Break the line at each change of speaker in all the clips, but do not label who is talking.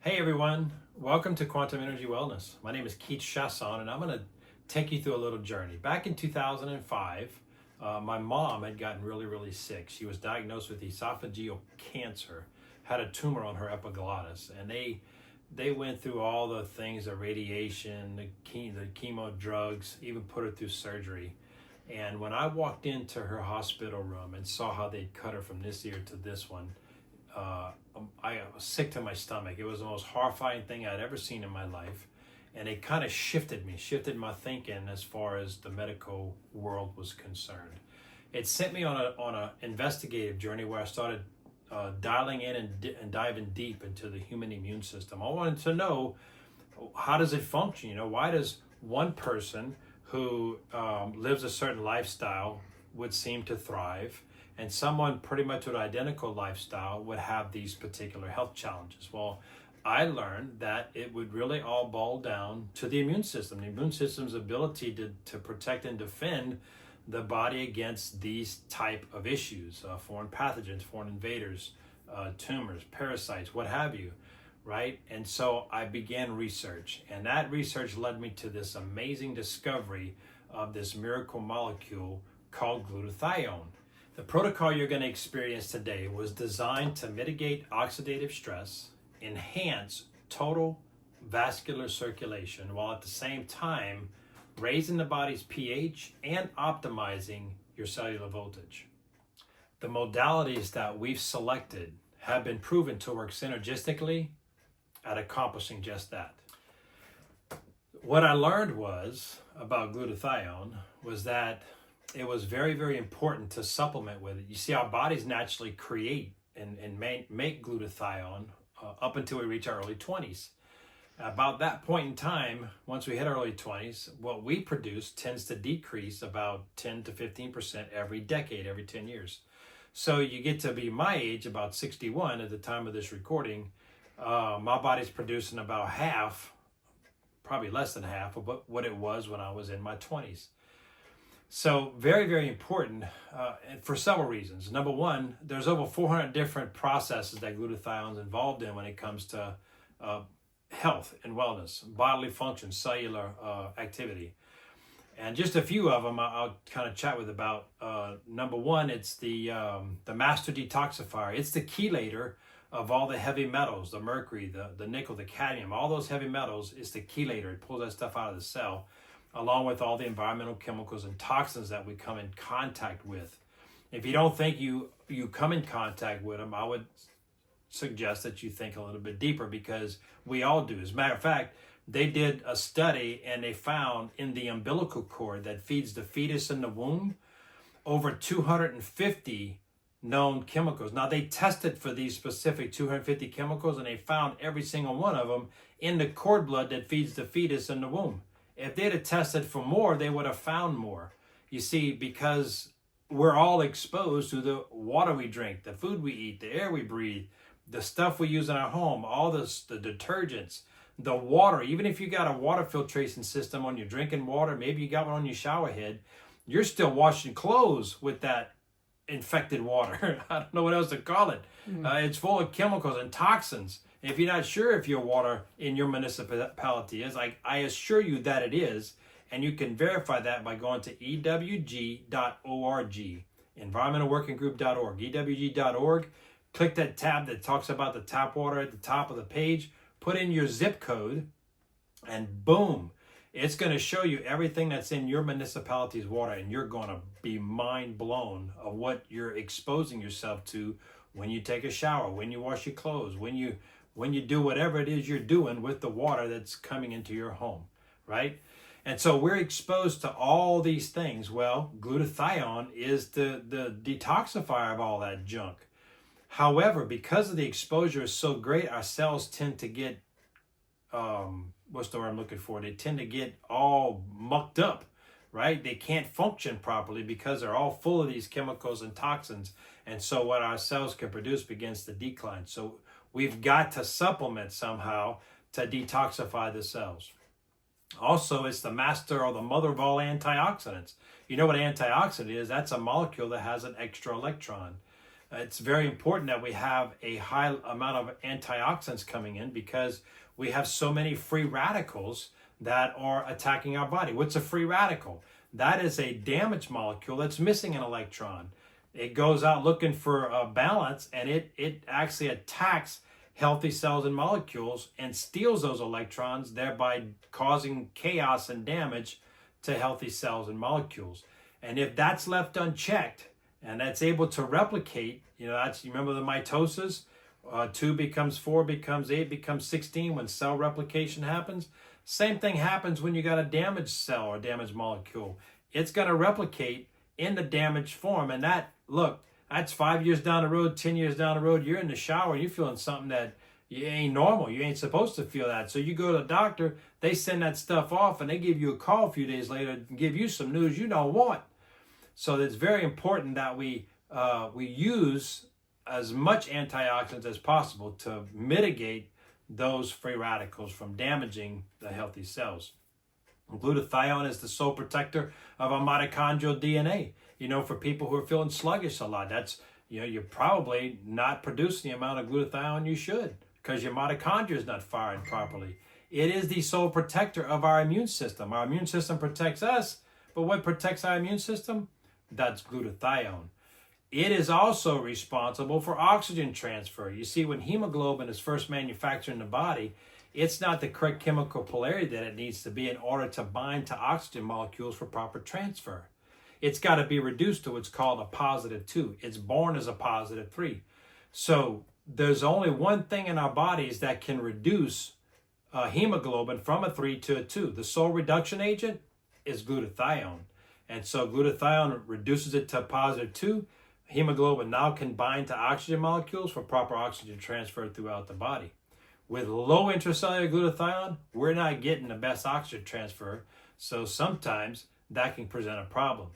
Hey everyone, welcome to Quantum Energy Wellness. My name is Keith Chasson and I'm going to take you through a little journey. Back in 2005, my mom had gotten really sick. She was diagnosed with esophageal cancer, had a tumor on her epiglottis, and they went through all the things, the radiation, the chemo drugs, even put her through surgery. And when I walked into her hospital room and saw how they'd cut her from this ear to this one, I was sick to my stomach. It was the most horrifying thing I'd ever seen in my life. And it kind of shifted my thinking as far as the medical world was concerned. It sent me on a investigative journey where I started dialing in and diving deep into the human immune system. I wanted to know, how does it function? Why does one person who lives a certain lifestyle would seem to thrive, and someone pretty much with identical lifestyle would have these particular health challenges? Well, I learned that it would really all boil down to the immune system. The immune system's ability to protect and defend the body against these type of issues, foreign pathogens, foreign invaders, tumors, parasites, what have you, right? And so I began research, and that research led me to this amazing discovery of this miracle molecule called glutathione. The protocol you're going to experience today was designed to mitigate oxidative stress, enhance total vascular circulation, while at the same time raising the body's pH and optimizing your cellular voltage. The modalities that we've selected have been proven to work synergistically at accomplishing just that. What I learned about glutathione was that it was very important to supplement with it. You see, our bodies naturally create and make glutathione up until we reach our early 20s. About that point in time, once we hit our early 20s, what we produce tends to decrease about 10 to 15% every decade, every 10 years. So you get to be my age, about 61 at the time of this recording, my body's producing about half, probably less than half of what it was when I was in my 20s. So very important for several reasons. Number one, there's over 400 different processes that glutathione is involved in when it comes to health and wellness, bodily function, cellular activity. And just a few of them I'll kind of chat with about. Number one, it's the master detoxifier. It's the chelator of all the heavy metals, the mercury, the nickel, the cadmium, all those heavy metals. Is the chelator. It pulls that stuff out of the cell, along with all the environmental chemicals and toxins that we come in contact with. If you don't think you come in contact with them, I would suggest that you think a little bit deeper, because we all do. As a matter of fact, they did a study and they found in the umbilical cord that feeds the fetus in the womb over 250 known chemicals. Now, they tested for these specific 250 chemicals and they found every single one of them in the cord blood that feeds the fetus in the womb. If they'd have tested for more, they would have found more. You see, because we're all exposed to the water we drink, the food we eat, the air we breathe, the stuff we use in our home, all the detergents, the water. Even if you got a water filtration system on your drinking water, maybe you got one on your shower head, you're still washing clothes with that infected water. I don't know what else to call it. It's full of chemicals and toxins. If you're not sure if your water in your municipality is, I assure you that it is, and you can verify that by going to ewg.org, environmentalworkinggroup.org, ewg.org. Click that tab that talks about the tap water at the top of the page, put in your zip code, and boom, it's going to show you everything that's in your municipality's water, and you're going to be mind blown of what you're exposing yourself to when you take a shower, when you wash your clothes, when you do whatever it is you're doing with the water that's coming into your home, right? And so we're exposed to all these things. Well, glutathione is the detoxifier of all that junk. However, because of the exposure is so great, our cells tend to get, what's the word I'm looking for? They tend to get all mucked up, right? They can't function properly because they're all full of these chemicals and toxins. And so what our cells can produce begins to decline. So we've got to supplement somehow to detoxify the cells. Also, it's the master or the mother of all antioxidants. You know what an antioxidant is? That's a molecule that has an extra electron. It's very important that we have a high amount of antioxidants coming in because we have so many free radicals that are attacking our body. What's a free radical? That is a damaged molecule that's missing an electron. It goes out looking for a balance, and it actually attacks healthy cells and molecules and steals those electrons, thereby causing chaos and damage to healthy cells and molecules. And if that's left unchecked and that's able to replicate, you remember the mitosis? 2 becomes 4, becomes 8, becomes 16 when cell replication happens. Same thing happens when you got a damaged cell or damaged molecule. It's going to replicate in the damaged form. And that's 5 years down the road, 10 years down the road, you're in the shower, you're feeling something that you ain't normal. You ain't supposed to feel that. So you go to the doctor, they send that stuff off, and they give you a call a few days later and give you some news you don't want. So it's very important that we use as much antioxidants as possible to mitigate those free radicals from damaging the healthy cells. Glutathione is the sole protector of our mitochondrial DNA. For people who are feeling sluggish a lot, that's, you're probably not producing the amount of glutathione you should because your mitochondria is not firing properly. It is the sole protector of our immune system. Our immune system protects us, but what protects our immune system? That's glutathione. It is also responsible for oxygen transfer. You see, when hemoglobin is first manufactured in the body, it's not the correct chemical polarity that it needs to be in order to bind to oxygen molecules for proper transfer. It's got to be reduced to what's called a positive 2. It's born as a positive 3. So there's only one thing in our bodies that can reduce hemoglobin from a 3 to a 2. The sole reduction agent is glutathione. And so glutathione reduces it to a positive 2. Hemoglobin now can bind to oxygen molecules for proper oxygen transfer throughout the body. With low intracellular glutathione, we're not getting the best oxygen transfer, so sometimes that can present a problem.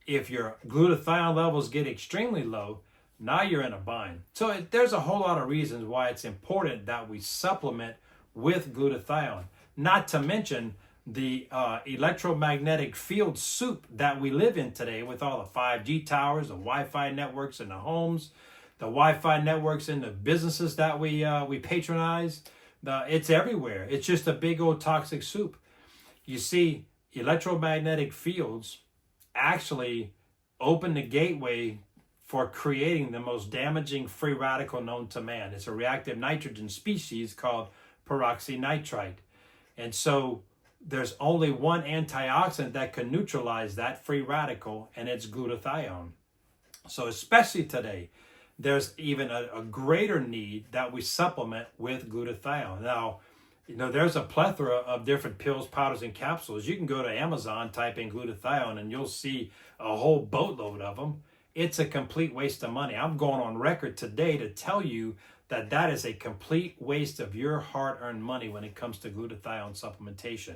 If your glutathione levels get extremely low, now you're in a bind. So there's a whole lot of reasons why it's important that we supplement with glutathione, not to mention the electromagnetic field soup that we live in today with all the 5G towers, the Wi-Fi networks in the homes, the Wi-Fi networks in the businesses that we patronize. It's everywhere. It's just a big old toxic soup. You see, electromagnetic fields actually open the gateway for creating the most damaging free radical known to man. It's a reactive nitrogen species called peroxynitrite. And so there's only one antioxidant that can neutralize that free radical, and it's glutathione. So especially today, there's even a greater need that we supplement with glutathione. Now, there's a plethora of different pills, powders, and capsules. You can go to Amazon, type in glutathione, and you'll see a whole boatload of them. It's a complete waste of money. I'm going on record today to tell you that that is a complete waste of your hard-earned money when it comes to glutathione supplementation.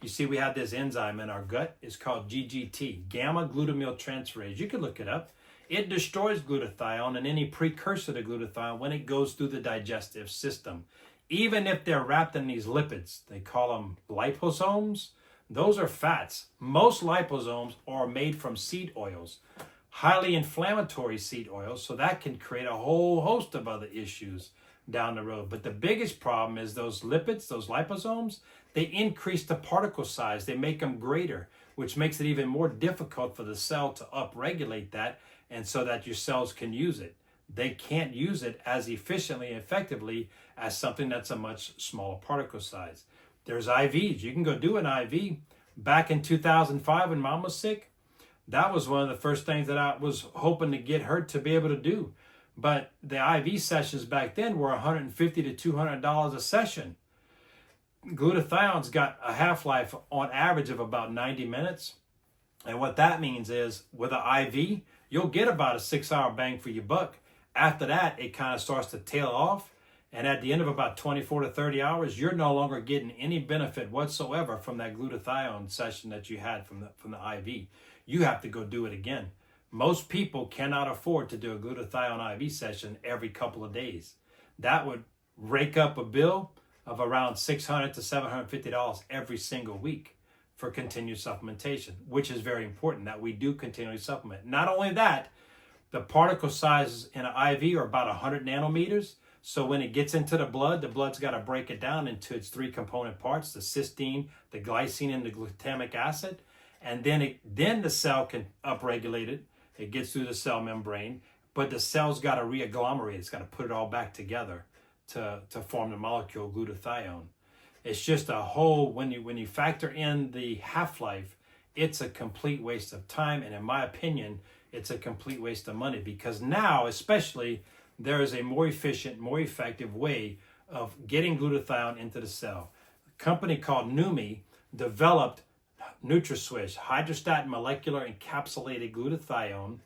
You see, we have this enzyme in our gut. It's called GGT, gamma-glutamyl transferase. You can look it up. It destroys glutathione and any precursor to glutathione when it goes through the digestive system. Even if they're wrapped in these lipids, they call them liposomes. Those are fats. Most liposomes are made from seed oils, highly inflammatory seed oils, so that can create a whole host of other issues down the road. But the biggest problem is those lipids, those liposomes, they increase the particle size. They make them greater, which makes it even more difficult for the cell to upregulate that and so that your cells can use it. They can't use it as efficiently and effectively as something that's a much smaller particle size. There's IVs. You can go do an IV. Back in 2005 when Mom was sick, that was one of the first things that I was hoping to get her to be able to do. But the IV sessions back then were $150 to $200 a session. Glutathione's got a half-life on average of about 90 minutes. And what that means is with an IV, you'll get about a 6-hour bang for your buck. After that, it kind of starts to tail off. And at the end of about 24 to 30 hours, you're no longer getting any benefit whatsoever from that glutathione session that you had from the IV. You have to go do it again. Most people cannot afford to do a glutathione IV session every couple of days. That would rake up a bill of around $600 to $750 every single week for continued supplementation, which is very important that we do continually supplement. Not only that, The particle sizes in an IV are about 100 nanometers. So when it gets into the blood's got to break it down into its three component parts, the cysteine, the glycine, and the glutamic acid. And then the cell can upregulate it. It gets through the cell membrane, but the cell's got to reagglomerate. It's got to put it all back together to form the molecule glutathione. It's just a whole, when you factor in the half-life, it's a complete waste of time. And in my opinion, it's a complete waste of money, because now, especially, there is a more efficient, more effective way of getting glutathione into the cell. A company called Numi developed Nutriswish, hydrostatic molecular encapsulated glutathione.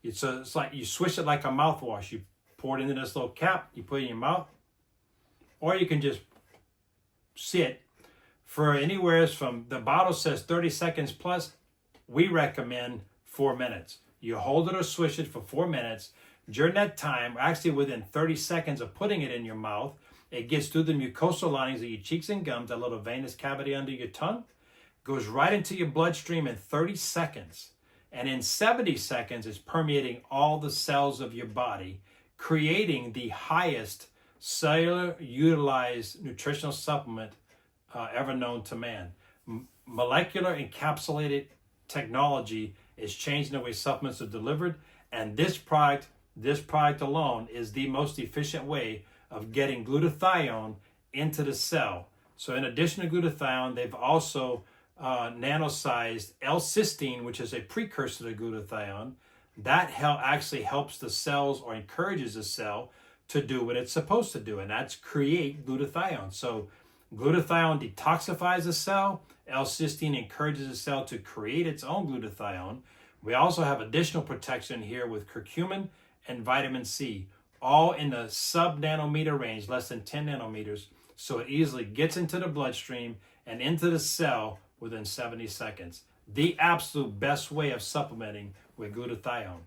It's like you swish it like a mouthwash. You pour it into this little cap, you put it in your mouth, or you can just sit for anywhere from, the bottle says 30 seconds plus. We recommend 4 minutes. You hold it or swish it for 4 minutes. During that time, actually within 30 seconds of putting it in your mouth, it gets through the mucosal linings of your cheeks and gums, that little venous cavity under your tongue, goes right into your bloodstream in 30 seconds. And in 70 seconds, it's permeating all the cells of your body, creating the highest cellular utilized nutritional supplement ever known to man. Molecular encapsulated technology is changing the way supplements are delivered, and this product alone is the most efficient way of getting glutathione into the cell. So in addition to glutathione, they've also nano-sized L-cysteine, which is a precursor to glutathione. That actually helps the cells, or encourages the cell to do what it's supposed to do, and that's create glutathione. So glutathione detoxifies the cell. L-cysteine encourages the cell to create its own glutathione. We also have additional protection here with curcumin and vitamin C, all in the sub-nanometer range, less than 10 nanometers, so it easily gets into the bloodstream and into the cell within 70 seconds. The absolute best way of supplementing with glutathione.